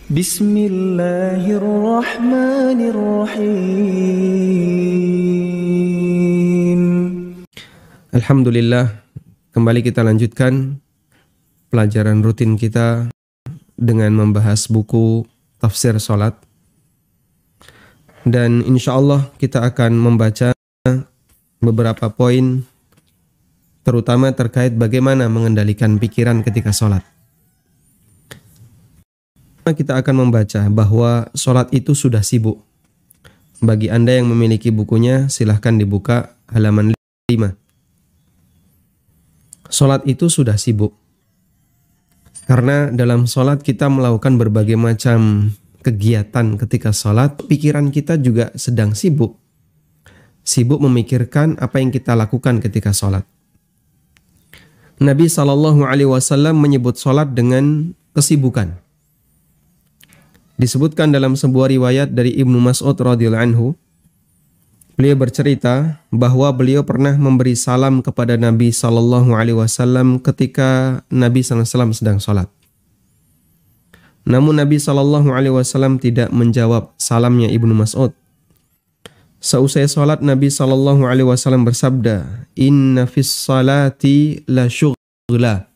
Bismillahirrahmanirrahim. Alhamdulillah, kembali kita lanjutkan pelajaran rutin kita dengan membahas buku tafsir salat. Dan insya Allah kita akan membaca beberapa poin terutama terkait bagaimana mengendalikan pikiran ketika salat. Kita akan membaca bahwa sholat itu sudah sibuk. Bagi Anda yang memiliki bukunya, silahkan dibuka halaman 5. Sholat itu sudah sibuk. Karena dalam sholat kita melakukan berbagai macam kegiatan ketika sholat, pikiran kita juga sedang sibuk. Sibuk memikirkan apa yang kita lakukan ketika sholat. Nabi SAW menyebut sholat dengan kesibukan. Disebutkan dalam sebuah riwayat dari Ibnu Mas'ud radhiyallahu anhu, beliau bercerita bahwa beliau pernah memberi salam kepada Nabi SAW ketika Nabi SAW sedang sholat. Namun Nabi SAW tidak menjawab salamnya Ibnu Mas'ud. Seusai sholat Nabi SAW bersabda, "Inna fis salati la syughla."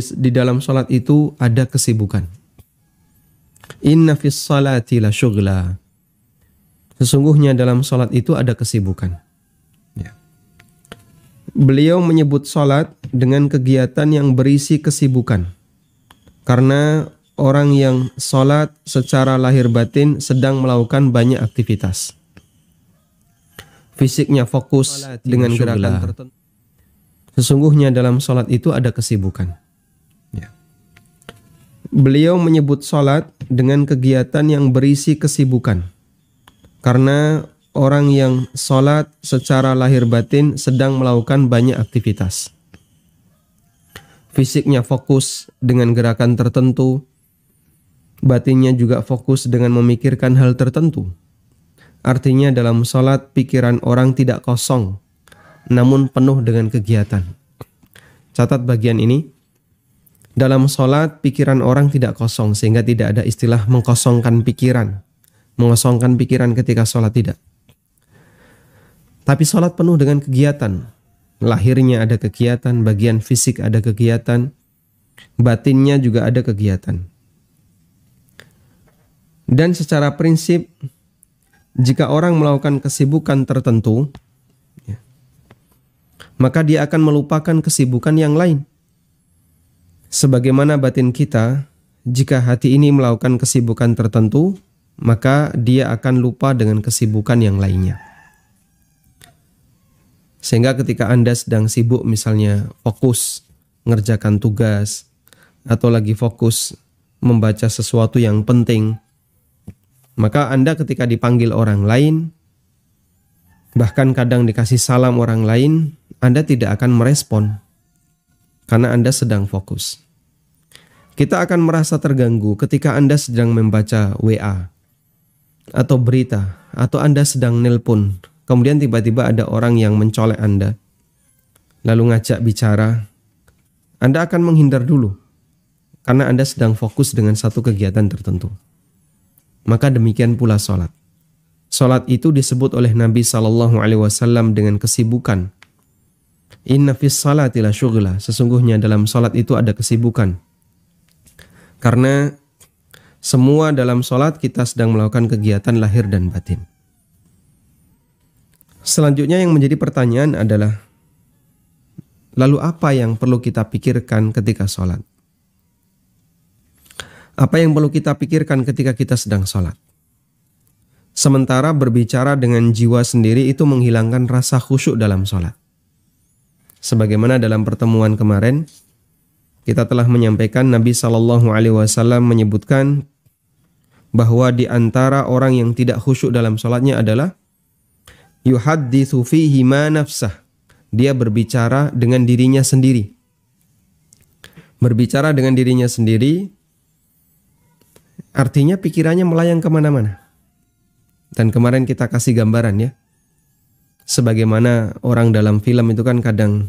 Di dalam sholat itu ada kesibukan. Inna fis salati la syughla. Sesungguhnya dalam salat itu ada kesibukan. Ya. Beliau menyebut salat dengan kegiatan yang berisi kesibukan. Karena orang yang salat secara lahir batin sedang melakukan banyak aktivitas. Fisiknya fokus dengan gerakan tertentu. Sesungguhnya dalam salat itu ada kesibukan. Beliau menyebut salat dengan kegiatan yang berisi kesibukan. Karena orang yang salat secara lahir batin sedang melakukan banyak aktivitas. Fisiknya fokus dengan gerakan tertentu, batinnya juga fokus dengan memikirkan hal tertentu. Artinya dalam salat pikiran orang tidak kosong, namun penuh dengan kegiatan. Catat bagian ini. Dalam sholat, pikiran orang tidak kosong, sehingga tidak ada istilah mengkosongkan pikiran. Mengosongkan pikiran ketika sholat, tidak. Tapi sholat penuh dengan kegiatan. Lahirnya ada kegiatan, bagian fisik ada kegiatan, batinnya juga ada kegiatan. Dan secara prinsip, jika orang melakukan kesibukan tertentu, maka dia akan melupakan kesibukan yang lain. Sebagaimana batin kita, jika hati ini melakukan kesibukan tertentu, maka dia akan lupa dengan kesibukan yang lainnya. Sehingga ketika Anda sedang sibuk misalnya fokus mengerjakan tugas, atau lagi fokus membaca sesuatu yang penting, maka Anda ketika dipanggil orang lain, bahkan kadang dikasih salam orang lain, Anda tidak akan merespon, karena Anda sedang fokus. Kita akan merasa terganggu ketika Anda sedang membaca WA atau berita, atau Anda sedang nelpon, kemudian tiba-tiba ada orang yang mencolek Anda, lalu ngajak bicara. Anda akan menghindar dulu, karena Anda sedang fokus dengan satu kegiatan tertentu. Maka demikian pula sholat. Sholat itu disebut oleh Nabi SAW dengan kesibukan. Inna fis salati la syughla. Sesungguhnya dalam sholat itu ada kesibukan. Karena semua dalam sholat kita sedang melakukan kegiatan lahir dan batin. Selanjutnya yang menjadi pertanyaan adalah, lalu apa yang perlu kita pikirkan ketika sholat? Apa yang perlu kita pikirkan ketika kita sedang sholat? Sementara berbicara dengan jiwa sendiri itu menghilangkan rasa khusyuk dalam sholat. Sebagaimana dalam pertemuan kemarin, kita telah menyampaikan Nabi SAW menyebutkan bahwa di antara orang yang tidak khusyuk dalam sholatnya adalah yuhadditsu fihi ma nafsah. Dia berbicara dengan dirinya sendiri. Berbicara dengan dirinya sendiri artinya pikirannya melayang kemana-mana. Dan kemarin kita kasih gambaran ya. Sebagaimana orang dalam film itu kan kadang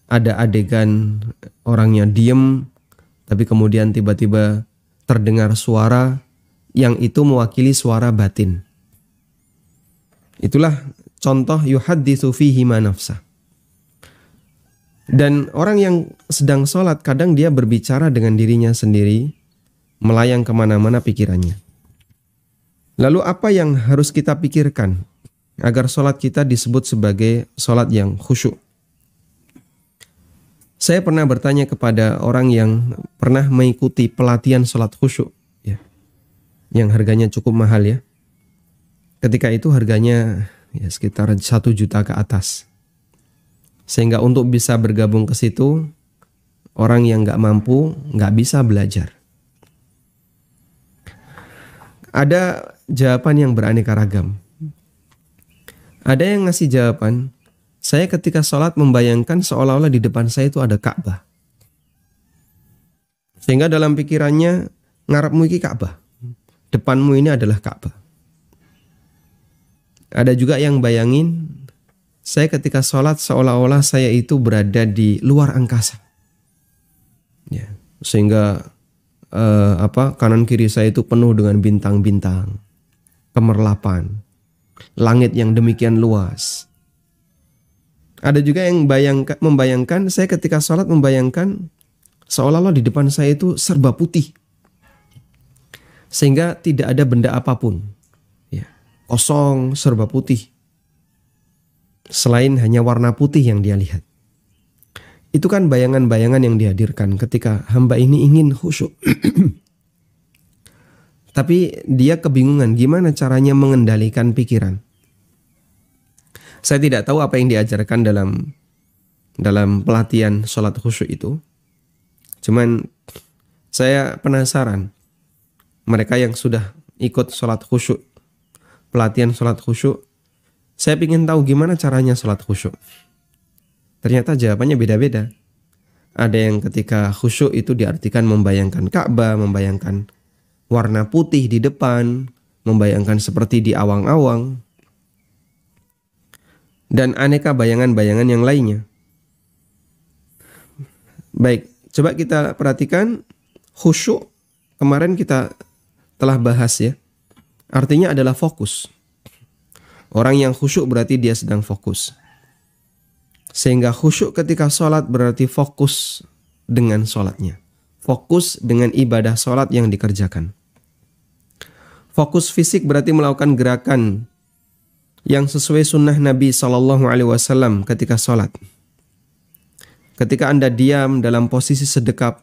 ada adegan orangnya diem, tapi kemudian tiba-tiba terdengar suara yang itu mewakili suara batin. Itulah contoh yuhadditsu fihi ma nafsah. Dan orang yang sedang sholat kadang dia berbicara dengan dirinya sendiri, melayang kemana-mana pikirannya. Lalu apa yang harus kita pikirkan agar sholat kita disebut sebagai sholat yang khusyuk? Saya pernah bertanya kepada orang yang pernah mengikuti pelatihan sholat khusyuk, ya, yang harganya cukup mahal ya. Ketika itu harganya ya sekitar 1 juta ke atas. Sehingga untuk bisa bergabung ke situ, orang yang nggak mampu nggak bisa belajar. Ada jawaban yang beraneka ragam. Ada yang ngasih jawaban, saya ketika sholat membayangkan seolah-olah di depan saya itu ada Ka'bah. Sehingga dalam pikirannya, ngarepmu ini Ka'bah. Depanmu ini adalah Ka'bah. Ada juga yang bayangin, saya ketika sholat seolah-olah saya itu berada di luar angkasa. Ya, sehingga kanan kiri saya itu penuh dengan bintang-bintang, kemerlapan, langit yang demikian luas. Ada juga yang membayangkan, saya ketika sholat membayangkan seolah-olah di depan saya itu serba putih. Sehingga tidak ada benda apapun. Ya, kosong, serba putih. Selain hanya warna putih yang dia lihat. Itu kan bayangan-bayangan yang dihadirkan ketika hamba ini ingin khusyuk. Tapi dia kebingungan gimana caranya mengendalikan pikiran. Saya tidak tahu apa yang diajarkan dalam pelatihan sholat khusyuk itu. Cuman saya penasaran. Mereka yang sudah ikut sholat khusyuk, pelatihan sholat khusyuk, saya ingin tahu gimana caranya sholat khusyuk. Ternyata jawabannya beda-beda. Ada yang ketika khusyuk itu diartikan membayangkan Ka'bah, membayangkan warna putih di depan, membayangkan seperti di awang-awang, dan aneka bayangan-bayangan yang lainnya. Baik, coba kita perhatikan khusyuk. Kemarin kita telah bahas ya. Artinya adalah fokus. Orang yang khusyuk berarti dia sedang fokus. Sehingga khusyuk ketika sholat berarti fokus dengan sholatnya. Fokus dengan ibadah sholat yang dikerjakan. Fokus fisik berarti melakukan gerakan yang sesuai sunnah Nabi SAW ketika sholat. Ketika Anda diam dalam posisi sedekap,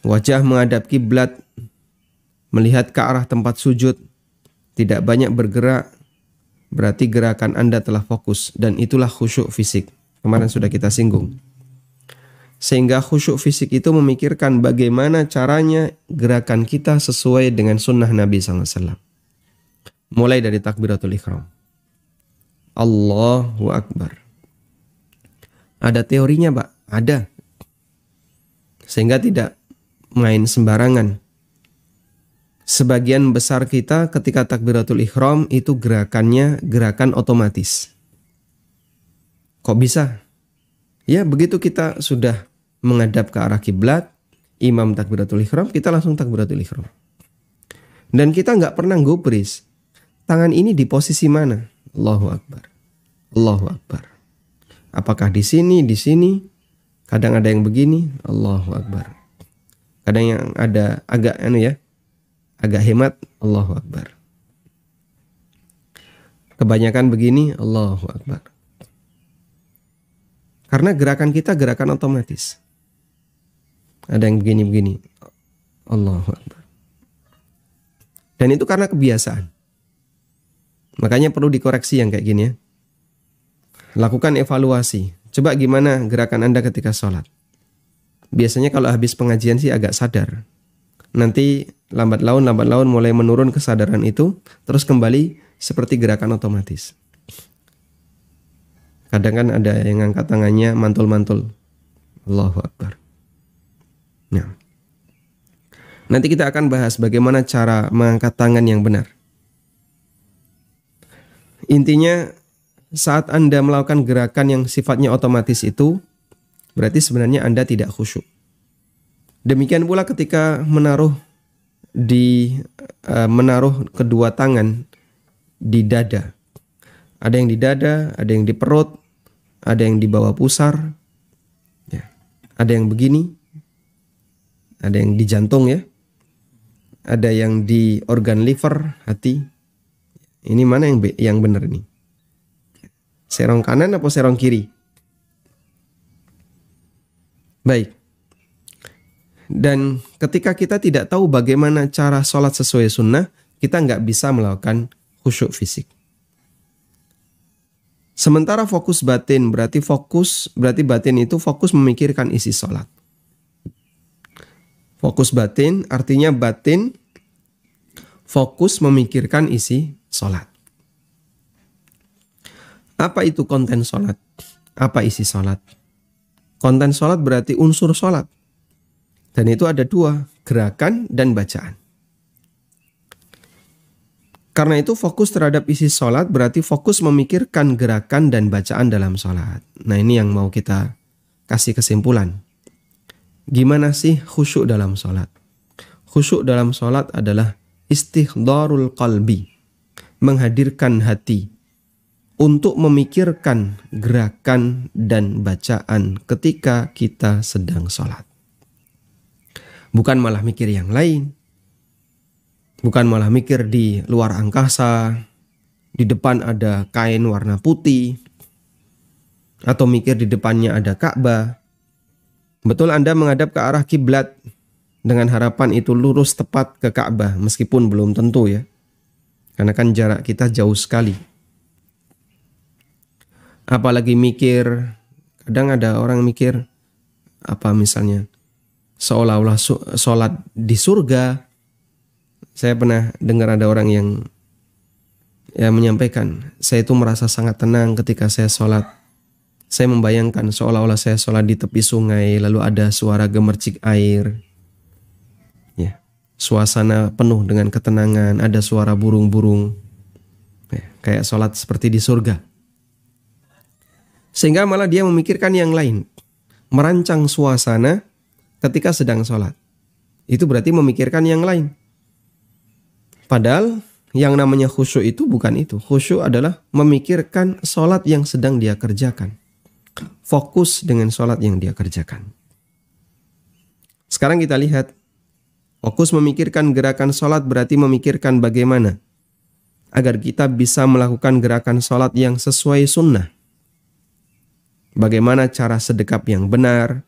wajah menghadap kiblat, melihat ke arah tempat sujud, tidak banyak bergerak, berarti gerakan Anda telah fokus, dan itulah khusyuk fisik. Kemarin sudah kita singgung. Sehingga khusyuk fisik itu memikirkan bagaimana caranya gerakan kita sesuai dengan sunnah Nabi SAW. Mulai dari takbiratul ihram. Allahu Akbar. Ada teorinya, Pak? Ada. Sehingga tidak main sembarangan. Sebagian besar kita ketika takbiratul ihram itu gerakannya gerakan otomatis. Kok bisa? Ya begitu kita sudah menghadap ke arah kiblat, imam takbiratul ihram, kita langsung takbiratul ihram. Dan kita nggak pernah gubris. Tangan ini di posisi mana? Allahu Akbar. Allahu Akbar. Apakah di sini, di sini? Kadang ada yang begini, Allahu Akbar. Kadang yang ada agak agak hemat, Allahu Akbar. Kebanyakan begini, Allahu Akbar. Karena gerakan kita gerakan otomatis. Ada yang begini-begini, Allahu Akbar. Dan itu karena kebiasaan. Makanya perlu dikoreksi yang kayak gini ya. Lakukan evaluasi. Coba gimana gerakan Anda ketika sholat. Biasanya kalau habis pengajian sih agak sadar. Nanti lambat laun mulai menurun kesadaran itu, terus kembali seperti gerakan otomatis. Kadang kan ada yang angkat tangannya mantul-mantul. Allahu Akbar. Nah, nanti kita akan bahas bagaimana cara mengangkat tangan yang benar. Intinya, saat Anda melakukan gerakan yang sifatnya otomatis itu, berarti sebenarnya Anda tidak khusyuk. Demikian pula ketika menaruh menaruh kedua tangan di dada. Ada yang di dada, ada yang di perut, ada yang di bawah pusar, ya. Ada yang begini, ada yang di jantung ya, ada yang di organ liver, hati. Ini mana yang benar ini? Serong kanan atau serong kiri? Baik. Dan ketika kita tidak tahu bagaimana cara sholat sesuai sunnah, kita nggak bisa melakukan khusyuk fisik. Sementara fokus batin berarti batin itu fokus memikirkan isi sholat. Fokus batin artinya batin fokus memikirkan isi sholat. Apa itu konten sholat? Apa isi sholat? Konten sholat berarti unsur sholat. Dan itu ada dua, gerakan dan bacaan. Karena itu fokus terhadap isi sholat berarti fokus memikirkan gerakan dan bacaan dalam sholat. Nah ini yang mau kita kasih kesimpulan. Gimana sih khusyuk dalam sholat? Khusyuk dalam sholat adalah istihdharul qalbi. Menghadirkan hati untuk memikirkan gerakan dan bacaan ketika kita sedang sholat. Bukan malah mikir yang lain. Bukan malah mikir di luar angkasa, di depan ada kain warna putih, atau mikir di depannya ada Ka'bah. Betul Anda menghadap ke arah kiblat dengan harapan itu lurus tepat ke Ka'bah, meskipun belum tentu ya. Karena kan jarak kita jauh sekali. Apalagi mikir, kadang ada orang mikir, apa misalnya, seolah-olah sholat di surga. Saya pernah dengar ada orang yang menyampaikan, saya itu merasa sangat tenang ketika saya sholat. Saya membayangkan seolah-olah saya sholat di tepi sungai, lalu ada suara gemercik air. Ya, suasana penuh dengan ketenangan, ada suara burung-burung. Ya, kayak sholat seperti di surga. Sehingga malah dia memikirkan yang lain. Merancang suasana ketika sedang sholat. Itu berarti memikirkan yang lain. Padahal yang namanya khusyuk itu bukan itu. Khusyuk adalah memikirkan sholat yang sedang dia kerjakan. Fokus dengan sholat yang dia kerjakan. Sekarang kita lihat. Fokus memikirkan gerakan sholat berarti memikirkan bagaimana agar kita bisa melakukan gerakan sholat yang sesuai sunnah. Bagaimana cara sedekap yang benar.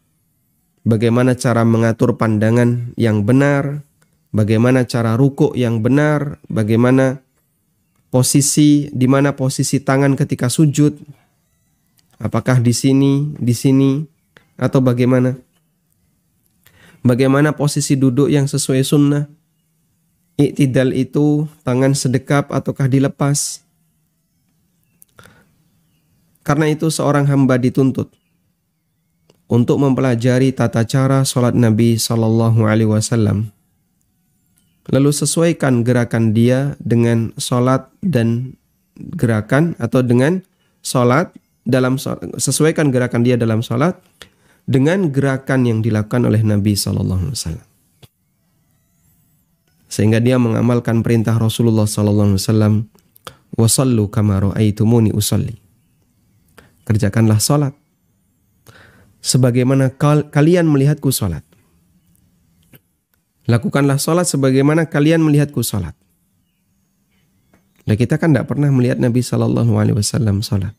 Bagaimana cara mengatur pandangan yang benar. Bagaimana cara rukuk yang benar, bagaimana di mana posisi tangan ketika sujud, apakah di sini, atau bagaimana? Bagaimana posisi duduk yang sesuai sunnah? Iktidal itu tangan sedekap ataukah dilepas? Karena itu seorang hamba dituntut untuk mempelajari tata cara sholat Nabi SAW. Lalu sesuaikan gerakan dia dengan sholat dan gerakan atau dengan sholat dalam sesuaikan gerakan dia dalam sholat dengan gerakan yang dilakukan oleh Nabi SAW. Sehingga dia mengamalkan perintah Rasulullah SAW. Wasallu kama ra'aitumuni usalli. Kerjakanlah sholat sebagaimana kalian melihatku sholat. Lakukanlah sholat sebagaimana kalian melihatku sholat. Nah kita kan tidak pernah melihat Nabi SAW sholat.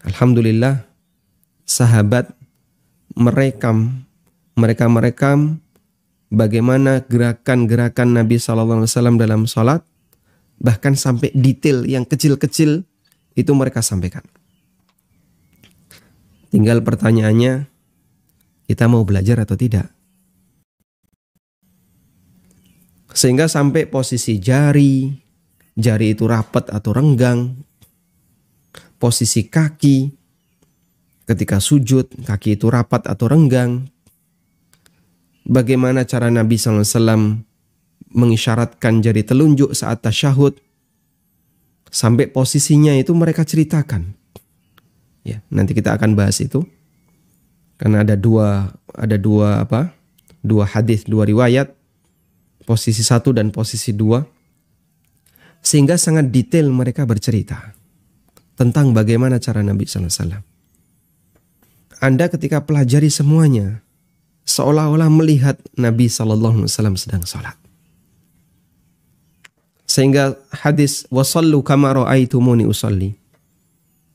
Alhamdulillah sahabat merekam bagaimana gerakan-gerakan Nabi SAW dalam sholat. Bahkan sampai detail yang kecil-kecil itu mereka sampaikan. Tinggal pertanyaannya, kita mau belajar atau tidak? Sehingga sampai posisi jari itu rapat atau renggang. Posisi kaki, ketika sujud, kaki itu rapat atau renggang. Bagaimana cara Nabi SAW mengisyaratkan jari telunjuk saat tasyahud. Sampai posisinya itu mereka ceritakan. Ya, nanti kita akan bahas itu. Karena ada dua hadis, dua riwayat posisi 1 dan posisi 2, sehingga sangat detail mereka bercerita tentang bagaimana cara Nabi SAW. Anda ketika pelajari semuanya, seolah-olah melihat Nabi SAW sedang sholat. Sehingga hadis wasallu kama ra'aitumuni usalli,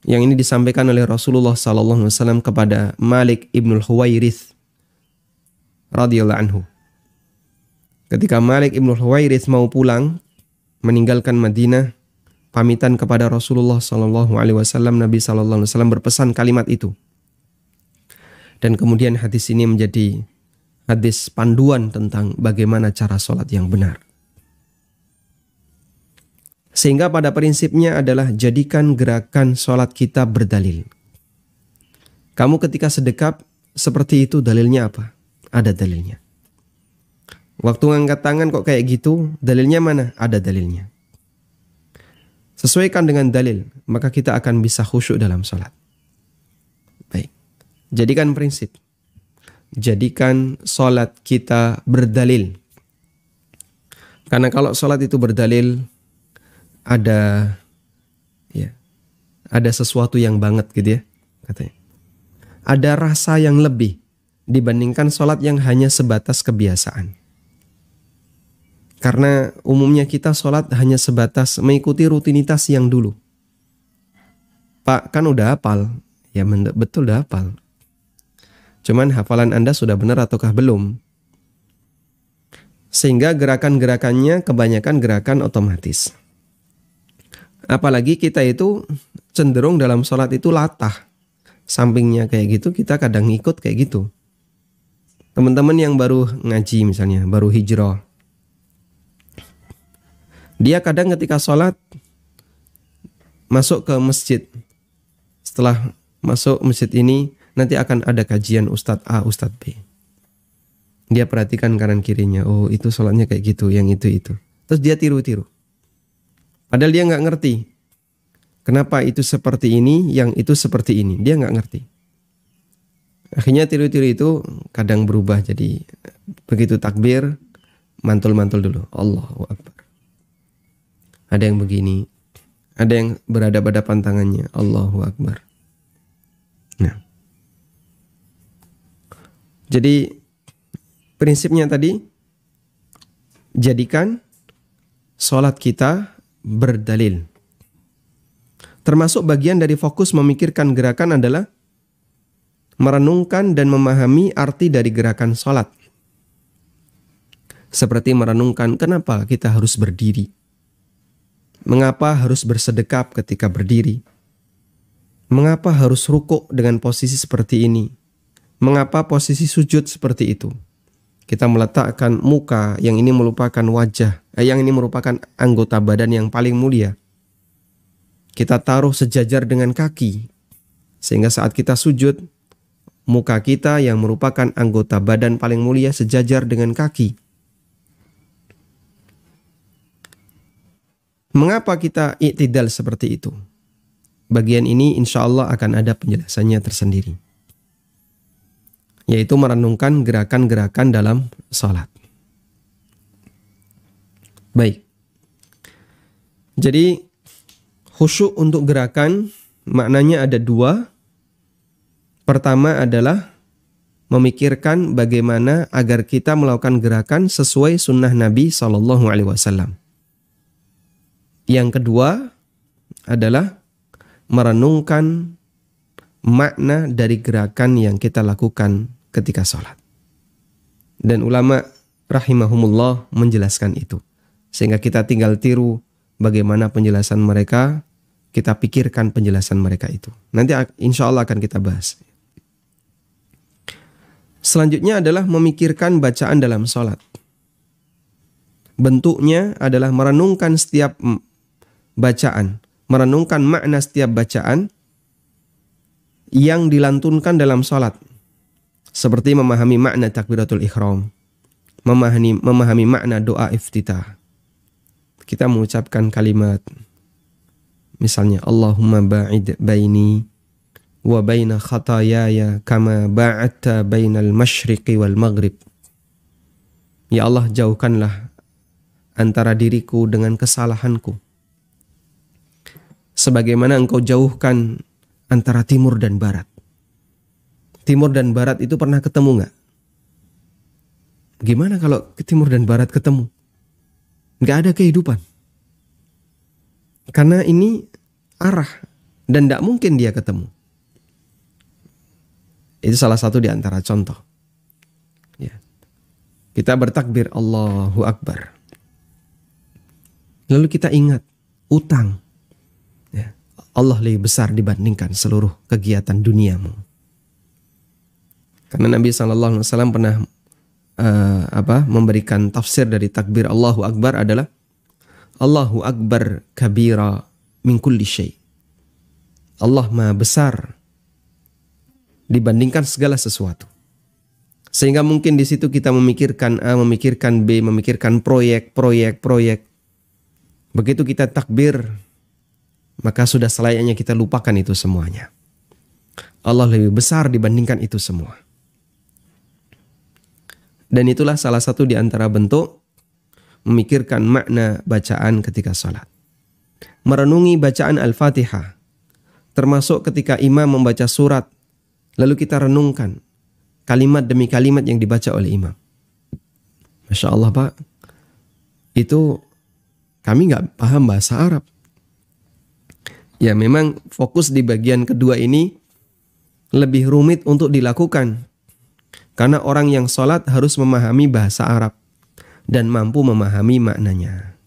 yang ini disampaikan oleh Rasulullah SAW kepada Malik ibnul Huwairith radhiyallahu anhu. Ketika Malik ibnul Huwairith mau pulang, meninggalkan Madinah, pamitan kepada Rasulullah SAW, Nabi SAW berpesan kalimat itu. Dan kemudian hadis ini menjadi hadis panduan tentang bagaimana cara sholat yang benar. Sehingga pada prinsipnya adalah jadikan gerakan sholat kita berdalil. Kamu ketika sedekap seperti itu, dalilnya apa? Ada dalilnya. Waktu ngangkat tangan kok kayak gitu, dalilnya mana? Ada dalilnya. Sesuaikan dengan dalil, maka kita akan bisa khusyuk dalam sholat. Baik. Jadikan prinsip. Jadikan sholat kita berdalil. Karena kalau sholat itu berdalil, ada sesuatu yang banget gitu ya, katanya. Ada rasa yang lebih dibandingkan sholat yang hanya sebatas kebiasaan. Karena umumnya kita sholat hanya sebatas mengikuti rutinitas yang dulu. Pak, kan udah hafal. Ya betul udah hafal. Cuman hafalan Anda sudah benar ataukah belum? Sehingga gerakan-gerakannya kebanyakan gerakan otomatis. Apalagi kita itu cenderung dalam sholat itu latah. Sampingnya kayak gitu, kita kadang ikut kayak gitu. Teman-teman yang baru ngaji misalnya, baru hijrah. Dia kadang ketika sholat, masuk ke masjid. Setelah masuk masjid ini, nanti akan ada kajian Ustadz A, Ustadz B. Dia perhatikan kanan kirinya, oh itu sholatnya kayak gitu, yang itu. Terus dia tiru-tiru. Padahal dia nggak ngerti kenapa itu seperti ini, yang itu seperti ini. Dia nggak ngerti. Akhirnya tiru-tiru itu kadang berubah jadi begitu takbir, mantul-mantul dulu. Allahu Akbar. Ada yang begini, ada yang berhadapan-hadapan tangannya. Allahu Akbar. Nah, jadi prinsipnya tadi, jadikan sholat kita berdalil. Termasuk bagian dari fokus memikirkan gerakan adalah merenungkan dan memahami arti dari gerakan sholat. Seperti merenungkan kenapa kita harus berdiri. Mengapa harus bersedekap ketika berdiri. Mengapa harus rukuk dengan posisi seperti ini. Mengapa posisi sujud seperti itu. Kita meletakkan muka, yang ini merupakan wajah, yang ini merupakan anggota badan yang paling mulia. Kita taruh sejajar dengan kaki, sehingga saat kita sujud, muka kita yang merupakan anggota badan paling mulia sejajar dengan kaki. Mengapa kita i'tidal seperti itu? Bagian ini insya Allah akan ada penjelasannya tersendiri, yaitu merenungkan gerakan-gerakan dalam salat. Baik. Jadi khusyuk untuk gerakan maknanya ada dua. Pertama adalah memikirkan bagaimana agar kita melakukan gerakan sesuai sunnah Nabi SAW. Yang kedua adalah merenungkan makna dari gerakan yang kita lakukan ketika sholat. Dan ulama rahimahumullah menjelaskan itu. Sehingga kita tinggal tiru bagaimana penjelasan mereka, kita pikirkan penjelasan mereka itu. Nanti insya Allah akan kita bahas. Selanjutnya adalah memikirkan bacaan dalam sholat. Bentuknya adalah merenungkan setiap bacaan, merenungkan makna setiap bacaan yang dilantunkan dalam sholat. Seperti memahami makna takbiratul ihram, memahami makna doa iftitah. Kita mengucapkan kalimat, misalnya Allahumma ba'id baini wa baina khatayaya kama ba'adta bainal masyriqi wal maghrib. Ya Allah, jauhkanlah antara diriku dengan kesalahanku. Sebagaimana engkau jauhkan antara timur dan barat. Timur dan barat itu pernah ketemu nggak? Gimana kalau timur dan barat ketemu? Nggak ada kehidupan. Karena ini arah dan nggak mungkin dia ketemu. Itu salah satu di antara contoh. Ya. Kita bertakbir Allahu Akbar. Lalu kita ingat utang. Ya. Allah lebih besar dibandingkan seluruh kegiatan duniamu. Karena Nabi SAW pernah memberikan tafsir dari takbir Allahu Akbar adalah Allahu Akbar kabira min kulli syai. Allah Maha besar dibandingkan segala sesuatu. Sehingga mungkin di situ kita memikirkan A, memikirkan B, memikirkan proyek. Begitu kita takbir, maka sudah selayaknya kita lupakan itu semuanya. Allah lebih besar dibandingkan itu semua. Dan itulah salah satu di antara bentuk memikirkan makna bacaan ketika salat. Merenungi bacaan Al-Fatihah, termasuk ketika imam membaca surat, lalu kita renungkan kalimat demi kalimat yang dibaca oleh imam. Masya Allah Pak, itu kami nggak paham bahasa Arab. Ya memang fokus di bagian kedua ini lebih rumit untuk dilakukan. Karena orang yang sholat harus memahami bahasa Arab dan mampu memahami maknanya.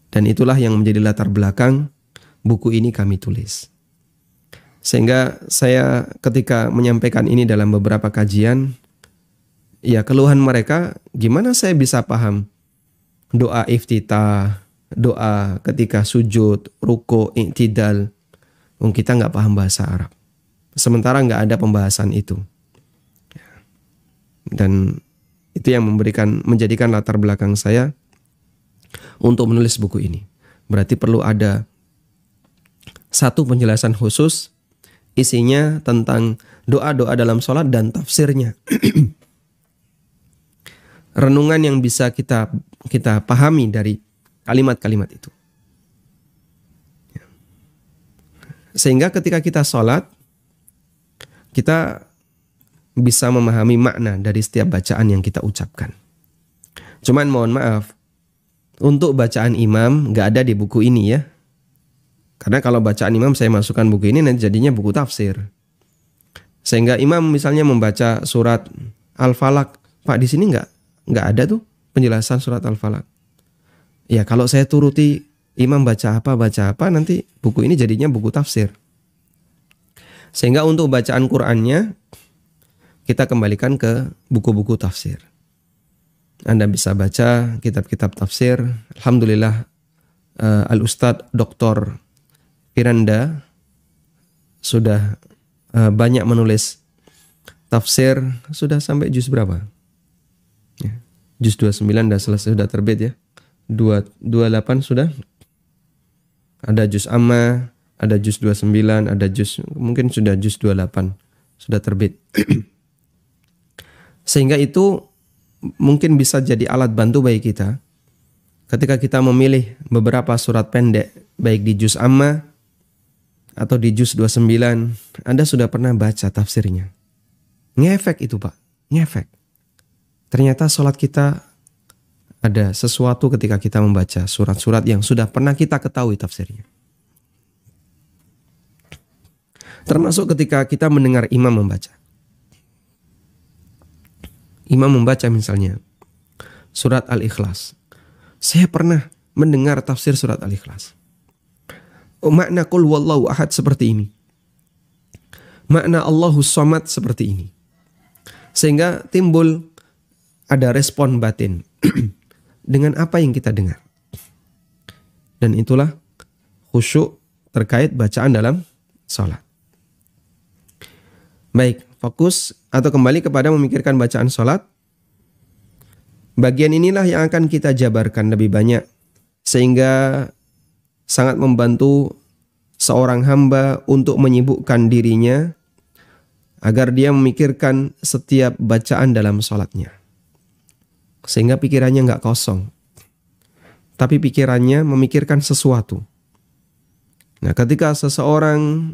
Dan itulah yang menjadi latar belakang buku ini kami tulis. Sehingga saya ketika menyampaikan ini dalam beberapa kajian, ya keluhan mereka, gimana saya bisa paham doa iftitah, doa ketika sujud, ruku, i'tidal, kita nggak paham bahasa Arab. Sementara nggak ada pembahasan itu. Dan itu yang menjadikan latar belakang saya untuk menulis buku ini. Berarti perlu ada satu penjelasan khusus, isinya tentang doa-doa dalam sholat dan tafsirnya. Renungan yang bisa kita pahami dari kalimat-kalimat itu. Sehingga ketika kita sholat, kita bisa memahami makna dari setiap bacaan yang kita ucapkan. Cuman mohon maaf, untuk bacaan imam nggak ada di buku ini ya. Karena kalau bacaan imam saya masukkan buku ini nanti jadinya buku tafsir. Sehingga imam misalnya membaca surat Al-Falaq, Pak di sini nggak ada tuh penjelasan surat Al-Falaq. Ya kalau saya turuti imam baca apa nanti buku ini jadinya buku tafsir. Sehingga untuk bacaan Qur'annya kita kembalikan ke buku-buku tafsir. Anda bisa baca kitab-kitab tafsir. Alhamdulillah Al-Ustadz Dr. Firanda sudah banyak menulis tafsir. Sudah sampai juz berapa? Ya, juz 29 sudah terbit ya. 28 sudah. Ada juz amma, ada juz 29, ada juz mungkin sudah juz 28 sudah terbit. Sehingga itu mungkin bisa jadi alat bantu bagi kita ketika kita memilih beberapa surat pendek, baik di juz amma atau di juz 29, Anda sudah pernah baca tafsirnya. Ngefek itu Pak, ngefek. Ternyata sholat kita ada sesuatu ketika kita membaca surat-surat yang sudah pernah kita ketahui tafsirnya. Termasuk ketika kita mendengar imam membaca. Imam membaca misalnya surat Al-Ikhlas. Saya pernah mendengar tafsir surat Al-Ikhlas. Makna qul huwallahu ahad seperti ini. Makna Allahus Samad seperti ini. Sehingga timbul ada respon batin dengan apa yang kita dengar. Dan itulah khusyuk terkait bacaan dalam sholat. Baik, fokus atau kembali kepada memikirkan bacaan sholat. Bagian inilah yang akan kita jabarkan lebih banyak. Sehingga sangat membantu seorang hamba untuk menyibukkan dirinya agar dia memikirkan setiap bacaan dalam sholatnya. sehingga pikirannya nggak kosong, tapi pikirannya memikirkan sesuatu. Nah, ketika seseorang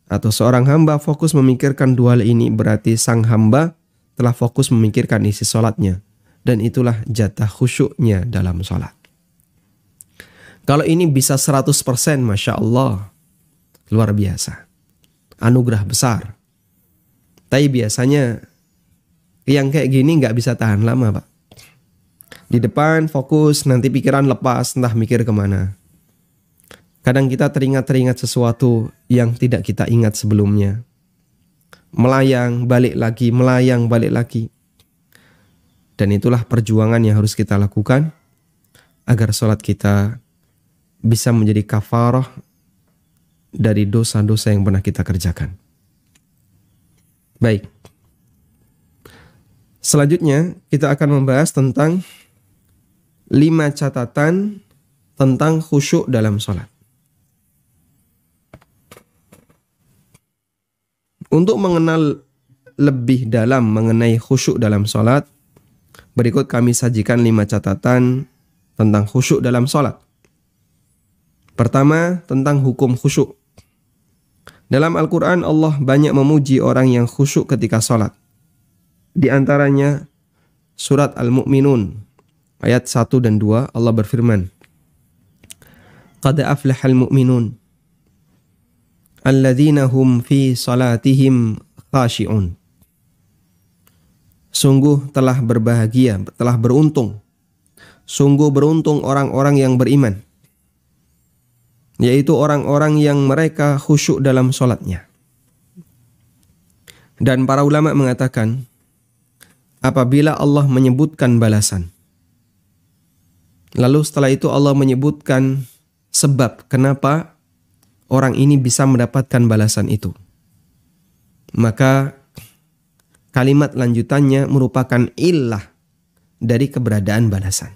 atau seorang hamba fokus memikirkan dua hal ini, berarti sang hamba telah fokus memikirkan isi sholatnya. Dan itulah jatah khusyuknya dalam sholat. Kalau ini bisa 100%, Masya Allah, luar biasa. Anugerah besar. Tapi biasanya yang kayak gini nggak bisa tahan lama, Pak. Di depan fokus, nanti pikiran lepas, entah mikir kemana. Kadang kita teringat sesuatu yang tidak kita ingat sebelumnya. Melayang, balik lagi, melayang, balik lagi. Dan itulah perjuangan yang harus kita lakukan agar sholat kita bisa menjadi kafarah dari dosa-dosa yang pernah kita kerjakan. Baik. Selanjutnya kita akan membahas tentang 5 catatan tentang khusyuk dalam sholat. Untuk mengenal lebih dalam mengenai khusyuk dalam sholat, berikut kami sajikan 5 catatan tentang khusyuk dalam sholat. Pertama, tentang hukum khusyuk. Dalam Al-Quran, Allah banyak memuji orang yang khusyuk ketika sholat. Di antaranya, surat Al-Mu'minun, ayat 1 dan 2, Allah berfirman, Qad aflahal mu'minun, alladzina hum fi salatihim khashi'un. Sungguh telah berbahagia, telah beruntung. Sungguh beruntung orang-orang yang beriman, yaitu orang-orang yang mereka khusyuk dalam sholatnya. Dan para ulama mengatakan, apabila Allah menyebutkan balasan, lalu setelah itu Allah menyebutkan sebab kenapa orang ini bisa mendapatkan balasan itu, maka kalimat lanjutannya merupakan illah dari keberadaan balasan.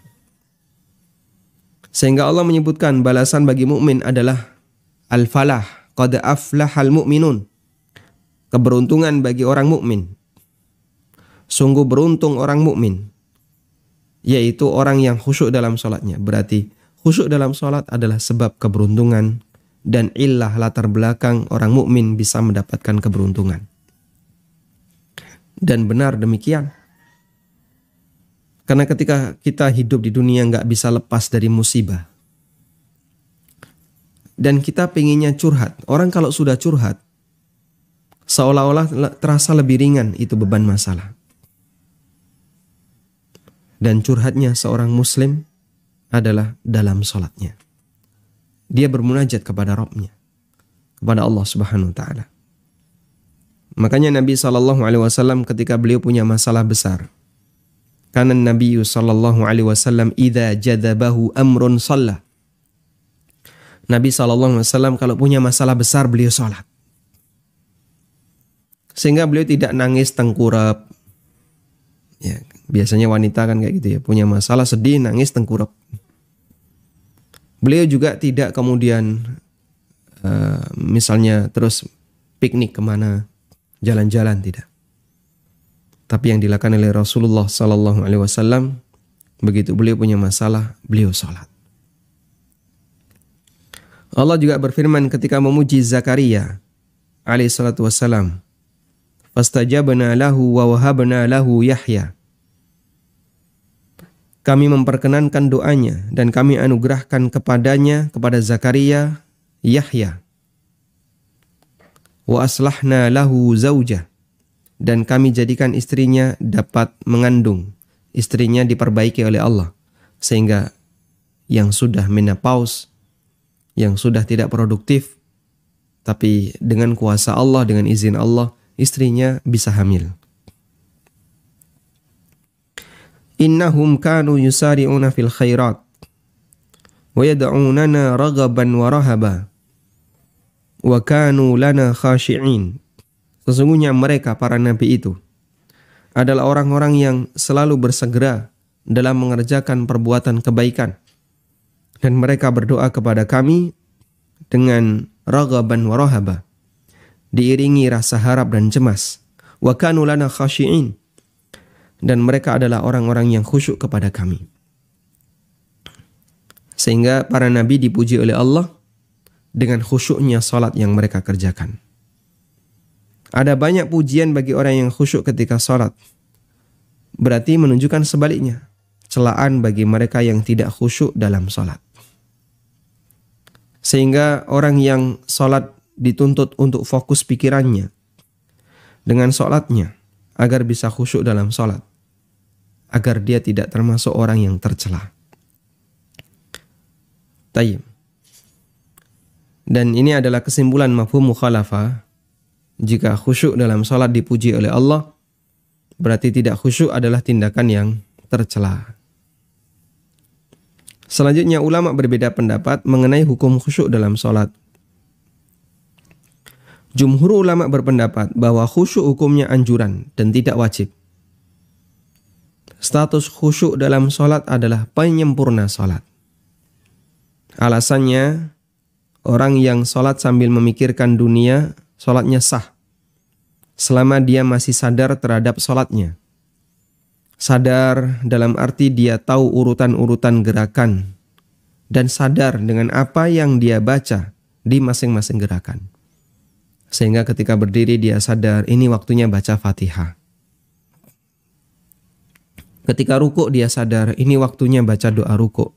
Sehingga Allah menyebutkan balasan bagi mukmin adalah al-falah, qad aflahal mu'minun. Keberuntungan bagi orang mukmin. Sungguh beruntung orang mukmin, yaitu orang yang khusyuk dalam sholatnya. Berarti khusyuk dalam sholat adalah sebab keberuntungan dan illah latar belakang orang mukmin bisa mendapatkan keberuntungan. Dan benar demikian. Karena ketika kita hidup di dunia nggak bisa lepas dari musibah. Dan kita pengennya curhat. Orang kalau sudah curhat, seolah-olah terasa lebih ringan itu beban masalah. Dan curhatnya seorang muslim adalah dalam sholatnya. Dia bermunajat kepada Rabbnya, kepada Allah Subhanahu wa Ta'ala. Makanya Nabi SAW ketika beliau punya masalah besar, karena Nabi SAW idza jadabahu amrun shalla. Nabi SAW kalau punya masalah besar beliau sholat. Sehingga beliau tidak nangis tengkurap. Ya, biasanya wanita kan kayak gitu ya, punya masalah sedih nangis tengkurap. Beliau juga tidak kemudian misalnya terus piknik kemana, jalan-jalan, tidak. Tapi yang dilakukan oleh Rasulullah SAW, begitu beliau punya masalah, beliau sholat. Allah juga berfirman ketika memuji Zakaria alaihissalatu wassalam, fastajabna lahu wa wahabna lahu Yahya. Kami memperkenankan doanya dan kami anugerahkan kepadanya, kepada Zakaria, Yahya. Wa aslahna lahu zaujah. Dan kami jadikan istrinya dapat mengandung. Istrinya diperbaiki oleh Allah. Sehingga yang sudah menopause, yang sudah tidak produktif, tapi dengan kuasa Allah, dengan izin Allah, istrinya bisa hamil. Innahum kanu yusari'una fil khairat wa yad'unana raghaban wa rahaba wa kanu lana khashi'in. Sesungguhnya mereka para nabi itu adalah orang-orang yang selalu bersegera dalam mengerjakan perbuatan kebaikan, dan mereka berdoa kepada kami dengan raghaban wa rahaba, diiringi rasa harap dan cemas. Wa kanu lana khashi'in, dan mereka adalah orang-orang yang khusyuk kepada kami. Sehingga para nabi dipuji oleh Allah dengan khusyuknya salat yang mereka kerjakan. Ada banyak pujian bagi orang yang khusyuk ketika salat. Berarti menunjukkan sebaliknya, celaan bagi mereka yang tidak khusyuk dalam salat. Sehingga orang yang salat dituntut untuk fokus pikirannya dengan salatnya agar bisa khusyuk dalam salat, agar dia tidak termasuk orang yang tercela. Tayyib. Dan ini adalah kesimpulan mafhum mukhalafah. Jika khusyuk dalam salat dipuji oleh Allah, berarti tidak khusyuk adalah tindakan yang tercela. Selanjutnya ulama berbeda pendapat mengenai hukum khusyuk dalam salat. Jumhur ulama berpendapat bahwa khusyuk hukumnya anjuran dan tidak wajib. Status khusyuk dalam salat adalah penyempurna salat. Alasannya, orang yang salat sambil memikirkan dunia, salatnya sah selama dia masih sadar terhadap salatnya. Sadar dalam arti dia tahu urutan-urutan gerakan dan sadar dengan apa yang dia baca di masing-masing gerakan. Sehingga ketika berdiri dia sadar ini waktunya baca Fatihah. Ketika rukuk dia sadar ini waktunya baca doa rukuk.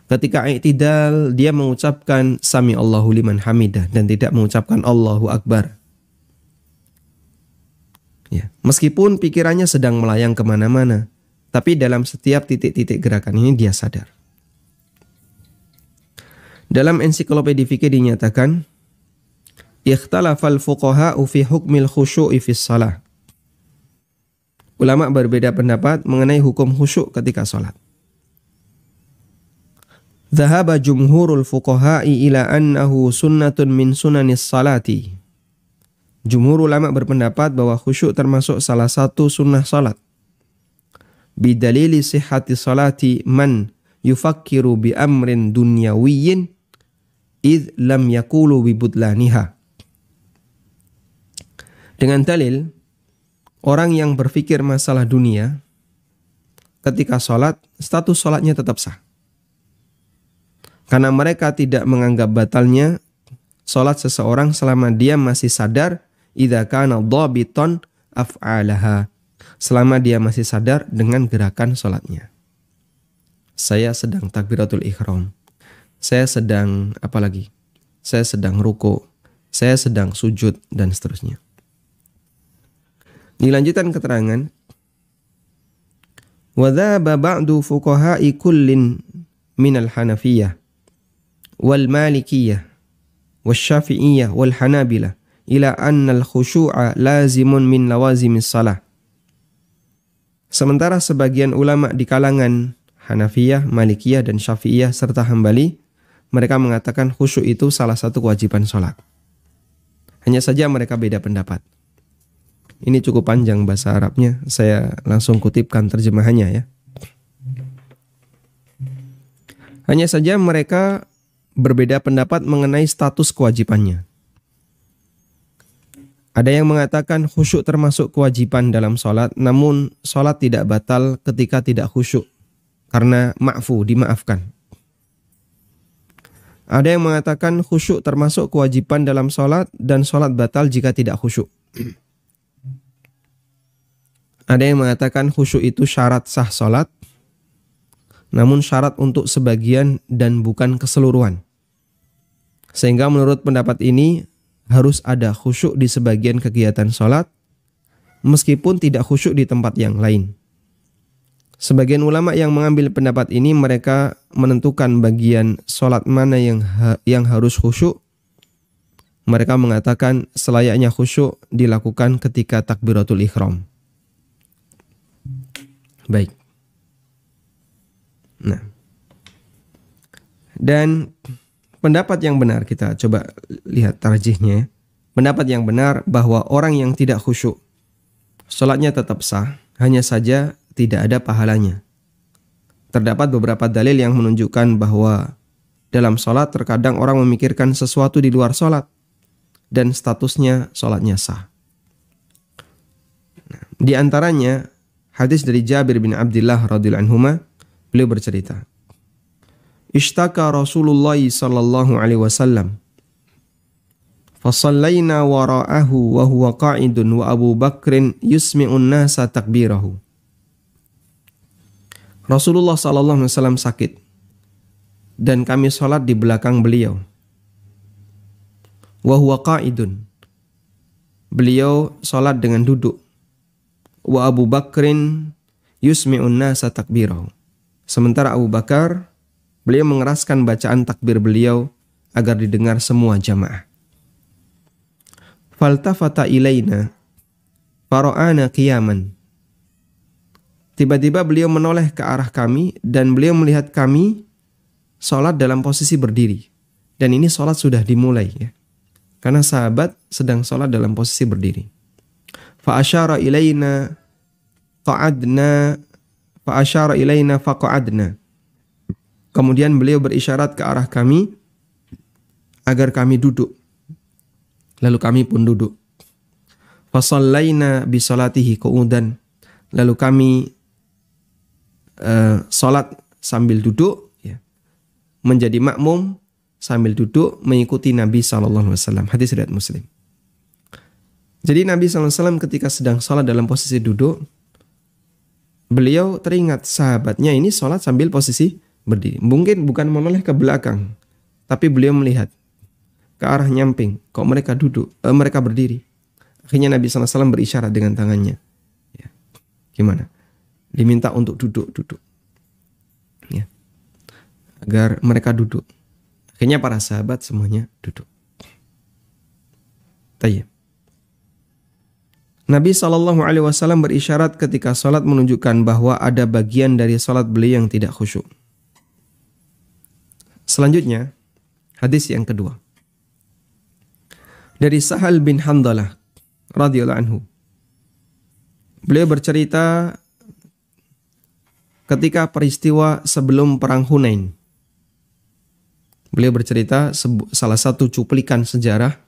Ketika i'tidal dia mengucapkan Sami Allahu liman hamidah dan tidak mengucapkan Allahu Akbar. Ya, meskipun pikirannya sedang melayang kemana-mana, tapi dalam setiap titik-titik gerakan ini dia sadar. Dalam ensiklopedia fikih dinyatakan, ikhtalafal fuqaha'u fi hukmil khusyu'i fis shalah. Ulama berbeda pendapat mengenai hukum khusyuk ketika salat. Dhahaba jumhurul fuqaha'i ila annahu sunnatun min sunanis salati. Jumhur ulama berpendapat bahwa khusyuk termasuk salah satu sunnah salat. Bidalili sihhati salati man yufakkiru bi amrin dunyawiyyin idh lam yakulu bibudlaniha. Dengan dalil, orang yang berpikir masalah dunia ketika salat, status salatnya tetap sah. Karena mereka tidak menganggap batalnya salat seseorang selama dia masih sadar idza kana dhabitan af'alaha, selama dia masih sadar dengan gerakan salatnya. Saya sedang takbiratul ihram. Saya sedang apa lagi? Saya sedang ruku, saya sedang sujud dan seterusnya. Dilanjutkan keterangan, wa dhaba ba'du fuqaha'i kullin minal Hanafiyah wal Malikiyah wal Syafi'iyah wal Hanabilah ila anna al-khusyu'a lazimun min lawazimis salah. Sementara sebagian ulama di kalangan Hanafiyah, Malikiyah dan Syafi'iyah serta Hambali, mereka mengatakan khusyuk itu salah satu kewajiban salat. Hanya saja mereka beda pendapat. Ini cukup panjang bahasa Arabnya, saya langsung kutipkan terjemahannya ya. Hanya saja mereka berbeda pendapat mengenai status kewajibannya. Ada yang mengatakan khusyuk termasuk kewajiban dalam sholat, namun sholat tidak batal ketika tidak khusyuk, karena ma'fu, dimaafkan. Ada yang mengatakan khusyuk termasuk kewajiban dalam sholat, dan sholat batal jika tidak khusyuk. Ada yang mengatakan khusyuk itu syarat sah sholat, namun syarat untuk sebagian dan bukan keseluruhan. Sehingga menurut pendapat ini harus ada khusyuk di sebagian kegiatan sholat, meskipun tidak khusyuk di tempat yang lain. Sebagian ulama yang mengambil pendapat ini, mereka menentukan bagian sholat mana yang harus khusyuk. Mereka mengatakan selayaknya khusyuk dilakukan ketika takbiratul ihram. Baik. Nah, dan pendapat yang benar, kita coba lihat tarjihnya. Pendapat yang benar bahwa orang yang tidak khusyuk, sholatnya tetap sah, hanya saja tidak ada pahalanya. Terdapat beberapa dalil yang menunjukkan bahwa dalam sholat terkadang orang memikirkan sesuatu di luar sholat, dan statusnya sholatnya sah. Di antaranya Hadis dari Jabir bin Abdullah radhiyallahu anhuma, beliau bercerita, Ishtaka Rasulullah sallallahu alaihi wasallam fasallaina wara'ahu wa huwa qa'idun wa Abu Bakrin yusmi'un nasa takbirahu. Rasulullah sallallahu alaihi wasallam sakit dan kami salat di belakang beliau. Wa huwa qa'idun. Beliau salat dengan duduk. Wa Abu Bakrin yusmi'un nasa takbirahu. Sementara Abu Bakar, beliau mengeraskan bacaan takbir beliau agar didengar semua jamaah. Faltafata ilaina fara'ana qiyaman. Tiba-tiba beliau menoleh ke arah kami dan beliau melihat kami salat dalam posisi berdiri. Dan ini salat sudah dimulai ya. Karena sahabat sedang salat dalam posisi berdiri. Fa asyara ilaina faqa'adna. Kemudian beliau berisyarat ke arah kami agar kami duduk. Lalu kami pun duduk. Fasallaina bi salatihi qu'udan. Lalu kami salat sambil duduk ya. Menjadi makmum sambil duduk mengikuti Nabi SAW. Hadis riwayat Muslim. Jadi Nabi SAW ketika sedang salat dalam posisi duduk, beliau teringat sahabatnya ini salat sambil posisi berdiri. Mungkin bukan menoleh ke belakang, tapi beliau melihat ke arah nyamping. Kok mereka mereka berdiri. Akhirnya Nabi SAW berisyarat dengan tangannya. Ya. Gimana? Diminta untuk duduk. Ya. Agar mereka duduk. Akhirnya para sahabat semuanya duduk. Tayyib. Nabi SAW berisyarat ketika salat menunjukkan bahwa ada bagian dari salat beliau yang tidak khusyuk. Selanjutnya, hadis yang kedua. Dari Sahal bin Handalah radhiyallahu anhu. Beliau bercerita ketika peristiwa sebelum perang Hunain. Beliau bercerita salah satu cuplikan sejarah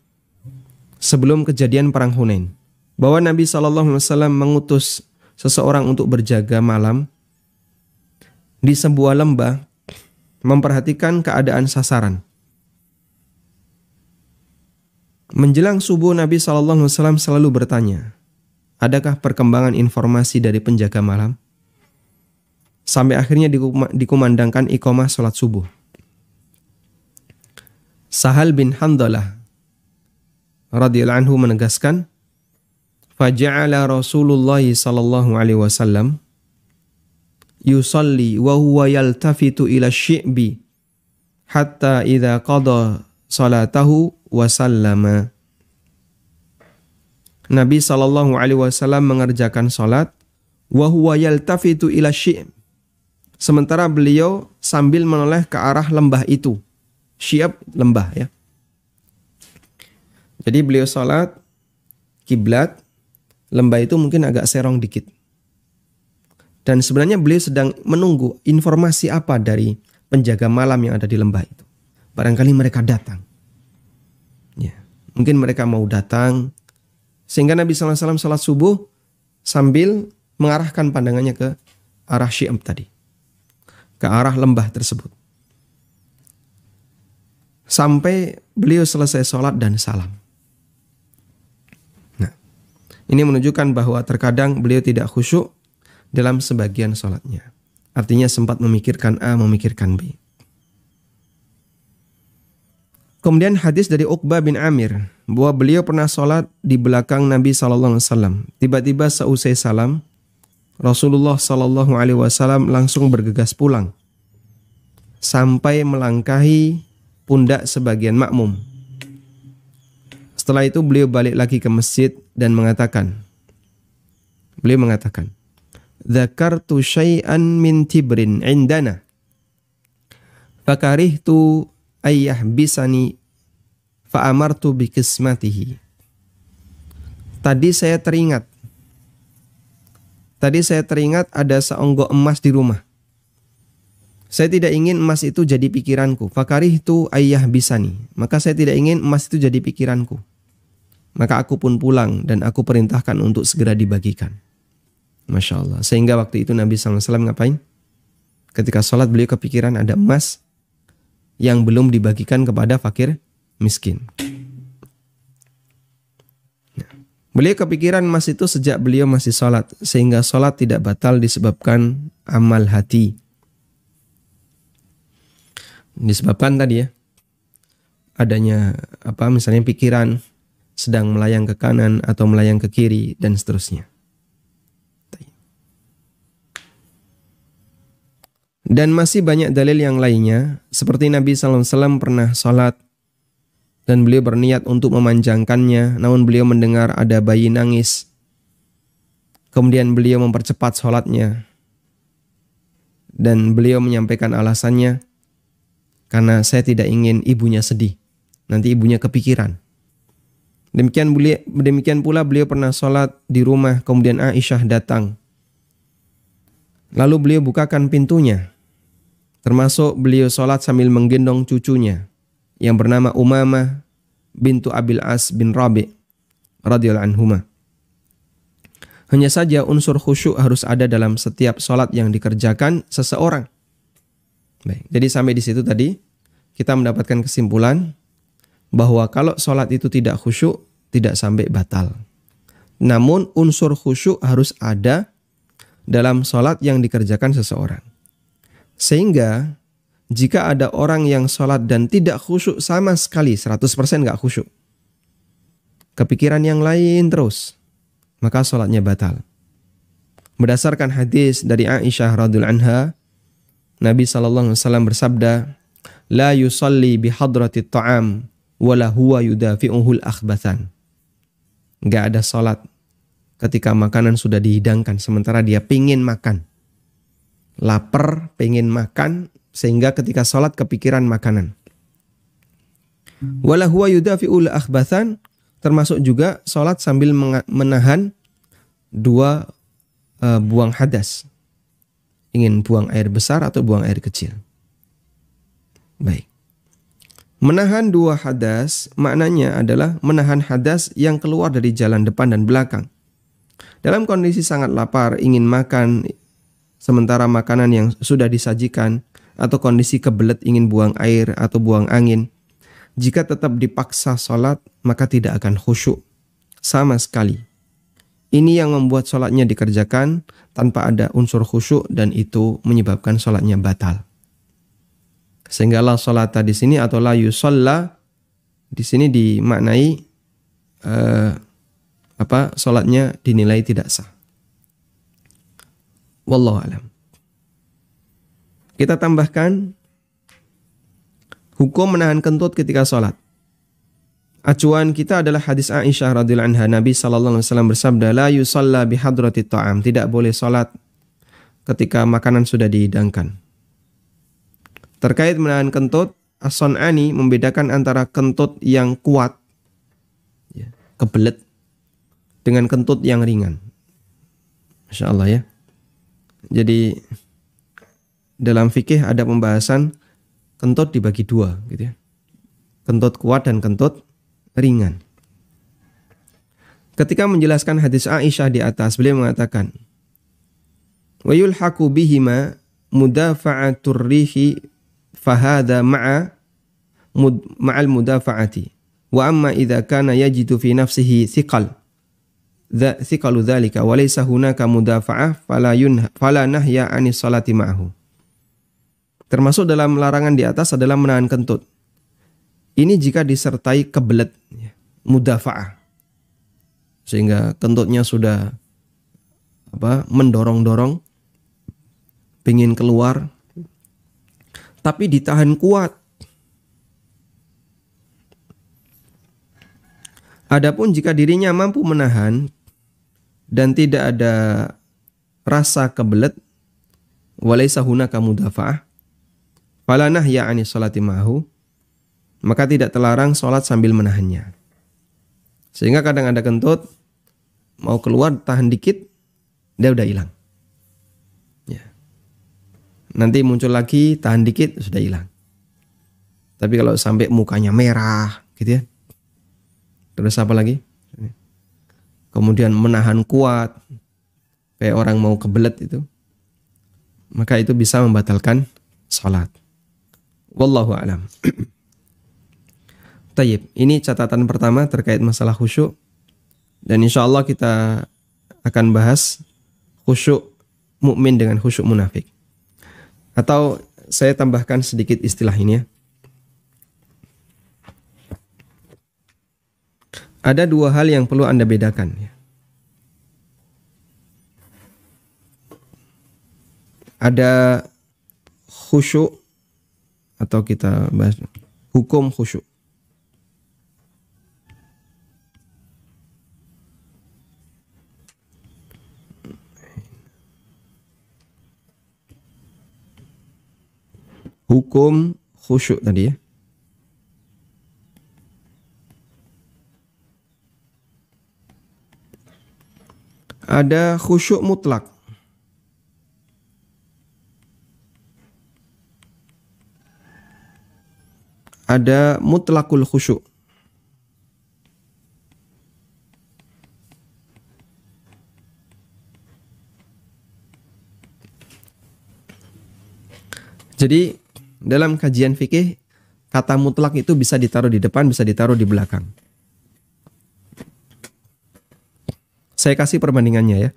sebelum kejadian perang Hunain, bahwa Nabi SAW mengutus seseorang untuk berjaga malam di sebuah lembah, memperhatikan keadaan sasaran. Menjelang subuh Nabi SAW selalu bertanya, adakah perkembangan informasi dari penjaga malam? Sampai akhirnya dikumandangkan iqamah salat subuh. Sahal bin Handalah radhiyallahu anhu menegaskan, faja'ala Rasulullah sallallahu alaihi wasallam yusalli wa huwa yaltafitu ila syi'bi hatta idza qada salatahu wa sallama. Nabi sallallahu alaihi wasallam mengerjakan salat wa huwa yaltafitu ila syi'b. Sementara beliau sambil menoleh ke arah lembah itu. Syi'ab lembah ya. Jadi beliau salat kiblat, lembah itu mungkin agak serong dikit. Dan sebenarnya beliau sedang menunggu informasi apa dari penjaga malam yang ada di lembah itu. Barangkali mereka datang. Ya, mungkin mereka mau datang. Sehingga Nabi SAW salat subuh sambil mengarahkan pandangannya ke arah Syi'ab tadi. Ke arah lembah tersebut. Sampai beliau selesai salat dan salam. Nah, ini menunjukkan bahwa terkadang beliau tidak khusyuk dalam sebagian salatnya. Artinya sempat memikirkan A, memikirkan B. Kemudian hadis dari Uqbah bin Amir bahwa beliau pernah salat di belakang Nabi SAW. Tiba-tiba seusai salam, Rasulullah SAW langsung bergegas pulang sampai melangkahi pundak sebagian makmum. Setelah itu beliau balik lagi ke masjid dan beliau mengatakan, "Dzakartu syai'an min tibrin indana, fakarihtu ayyahbisani fa'amartu bikismatihi." Tadi saya teringat ada seonggok emas di rumah. Saya tidak ingin emas itu jadi pikiranku. Fakarihtu ayyahbisani. Maka saya tidak ingin emas itu jadi pikiranku. Maka aku pun pulang dan aku perintahkan untuk segera dibagikan. Masya Allah. Sehingga waktu itu Nabi SAW ngapain? Ketika sholat beliau kepikiran ada emas yang belum dibagikan kepada fakir miskin. Beliau kepikiran emas itu sejak beliau masih sholat. Sehingga sholat tidak batal disebabkan amal hati. Disebabkan tadi ya, adanya misalnya pikiran sedang melayang ke kanan atau melayang ke kiri dan seterusnya. Dan masih banyak dalil yang lainnya, seperti Nabi SAW pernah sholat dan beliau berniat untuk memanjangkannya, namun beliau mendengar ada bayi nangis. Kemudian beliau mempercepat sholatnya dan beliau menyampaikan alasannya, karena saya tidak ingin ibunya sedih, nanti ibunya kepikiran. Demikian pula beliau pernah sholat di rumah, kemudian Aisyah datang. Lalu beliau bukakan pintunya. Termasuk beliau sholat sambil menggendong cucunya yang bernama Umamah bintu Abil As bin Rabi' radhiyallahu anhuma. Hanya saja unsur khusyuk harus ada dalam setiap sholat yang dikerjakan seseorang. Baik, jadi sampai di situ tadi kita mendapatkan kesimpulan bahwa kalau sholat itu tidak khusyuk, tidak sampai batal. Namun unsur khusyuk harus ada dalam sholat yang dikerjakan seseorang. Sehingga jika ada orang yang sholat dan tidak khusyuk sama sekali, 100% gak khusyuk, kepikiran yang lain terus, maka sholatnya batal. Berdasarkan hadis dari Aisyah radhiyallahu anha, Nabi SAW bersabda, La yusalli bihadratit ta'am, wala huwa yudafi'uhul akhbathan. Gak ada sholat ketika makanan sudah dihidangkan, sementara dia pingin makan. Lapar, pengen makan, sehingga ketika sholat kepikiran makanan. Wala huwa yudafi'ul akhbathan, termasuk juga sholat sambil menahan dua buang hadas. Ingin buang air besar atau buang air kecil. Baik. Menahan dua hadas maknanya adalah menahan hadas yang keluar dari jalan depan dan belakang. Dalam kondisi sangat lapar, ingin makan, sementara makanan yang sudah disajikan, atau kondisi kebelet ingin buang air atau buang angin, jika tetap dipaksa sholat, maka tidak akan khusyuk sama sekali. Ini yang membuat sholatnya dikerjakan tanpa ada unsur khusyuk dan itu menyebabkan sholatnya batal. Sehingga la sholata di sini atau la yusalla di sini dimaknai sholatnya dinilai tidak sah. Wallahu a'lam. Kita tambahkan hukum menahan kentut ketika sholat. Acuan kita adalah hadis Aisyah radhiyallahu anha. Nabi sallallahu alaihi wasallam bersabda, la yusalla bihadratit ta'am. Tidak boleh sholat ketika makanan sudah dihidangkan. Terkait menahan kentut, As-Sun'ani membedakan antara kentut yang kuat, kebelet, dengan kentut yang ringan. Masya Allah ya. Jadi dalam fikih ada pembahasan kentut dibagi dua, gitu ya. Kentut kuat dan kentut ringan. Ketika menjelaskan hadis Aisyah di atas, beliau mengatakan, wa yulhaqu bihima mudafa'atur rihi fahada ma'al mudafa'ati wa amma idza kana yajidu fi nafsihi thiqalu dzalika wa laysa hunaka mudafa'ah fala nahya 'anis salati ma'ahu. Termasuk dalam larangan di atas adalah menahan kentut. Ini jika disertai kebelet, mudafa'ah, sehingga kentutnya sudah mendorong-dorong, pengen keluar, tapi ditahan kuat. Adapun jika dirinya mampu menahan dan tidak ada rasa kebelet, walaysa hunaka mudafa'ah, fala nahya 'anis salati ma'ahu, maka tidak terlarang sholat sambil menahannya. Sehingga kadang ada kentut, mau keluar tahan dikit, dia udah hilang. Ya. Nanti muncul lagi, tahan dikit, sudah hilang. Tapi kalau sampai mukanya merah, gitu ya. Terus apa lagi? Kemudian menahan kuat, kayak orang mau kebelet itu, maka itu bisa membatalkan salat. Wallahu a'lam. Tayyib, ini catatan pertama terkait masalah khusyuk, dan insya Allah kita akan bahas khusyuk mukmin dengan khusyuk munafik. Atau saya tambahkan sedikit istilah ini ya. Ada dua hal yang perlu Anda bedakan ya. Ada khusyuk, atau kita bahas hukum khusyuk. Hukum khusyuk tadi ya. Ada khusyuk mutlak. Ada mutlakul khusyuk. Jadi dalam kajian fikih, kata mutlak itu bisa ditaruh di depan, bisa ditaruh di belakang. Saya kasih perbandingannya ya.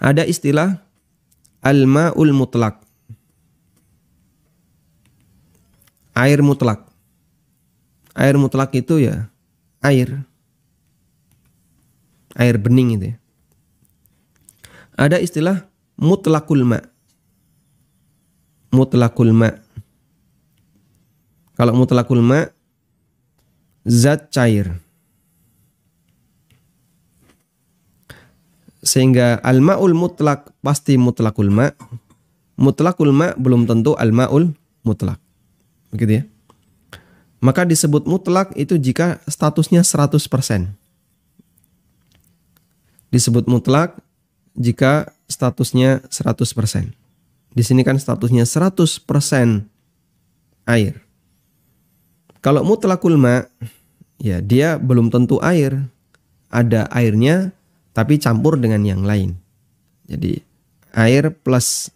Ada istilah al-ma'ul mutlak. Air mutlak. Air mutlak itu ya air. Air bening itu ya. Ada istilah mutlakul ma'. Mutlakul ma'. Kalau mutlakul ma', zat cair. Sehingga al-ma'ul mutlak pasti mutlakul ma'. Mutlakul ma' belum tentu al-ma'ul mutlak. Begitu ya. Maka disebut mutlak itu jika statusnya 100%. Disebut mutlak jika statusnya 100%. Di sini kan statusnya 100% air. Kalau mutlakul ma', ya dia belum tentu air. Ada airnya tapi campur dengan yang lain. Jadi air plus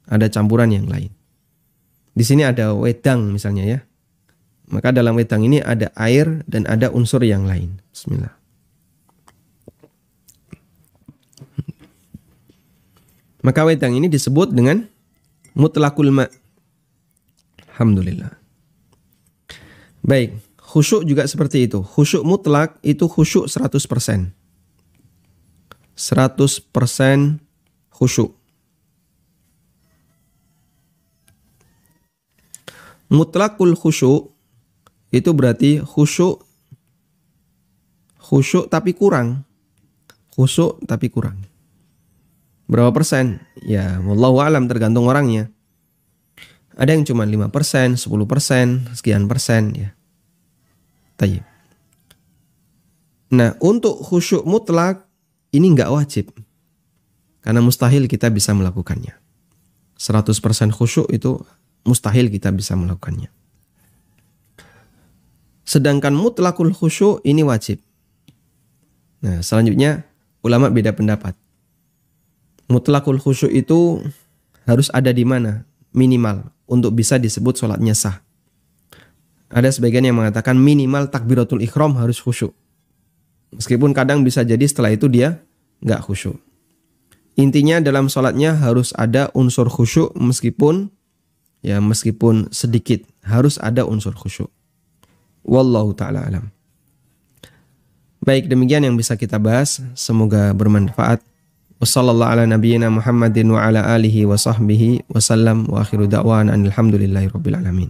ada campuran yang lain. Di sini ada wedang misalnya ya. Maka dalam wedang ini ada air dan ada unsur yang lain. Bismillah. Maka wedang ini disebut dengan mutlakul ma'. Alhamdulillah. Baik, khusyuk juga seperti itu. Khusyuk mutlak itu khusyuk 100%. 100% khusyuk. Mutlakul khusyuk itu berarti khusyuk tapi kurang. Khusyuk tapi kurang. Berapa persen? Ya, wallahu a'lam, tergantung orangnya. Ada yang cuma 5%, 10%, sekian persen ya. Tayyib. Nah, untuk khusyuk mutlak ini enggak wajib. Karena mustahil kita bisa melakukannya. 100% khusyuk itu mustahil kita bisa melakukannya. Sedangkan mutlakul khusyuk ini wajib. Nah, selanjutnya ulama beda pendapat. Mutlakul khusyuk itu harus ada di mana? Minimal untuk bisa disebut sholatnya sah. Ada sebagian yang mengatakan minimal takbiratul ihram harus khusyuk. Meskipun kadang bisa jadi setelah itu dia nggak khusyuk. Intinya dalam sholatnya harus ada unsur khusyuk meskipun sedikit. Harus ada unsur khusyuk. Wallahu ta'ala alam. Baik, demikian yang bisa kita bahas. Semoga bermanfaat. Wassallallahu ala nabiyyina Muhammadin wa ala alihi wa sahbihi wa sallam wa akhiru da'wana alhamdulillahi rabbil alamin.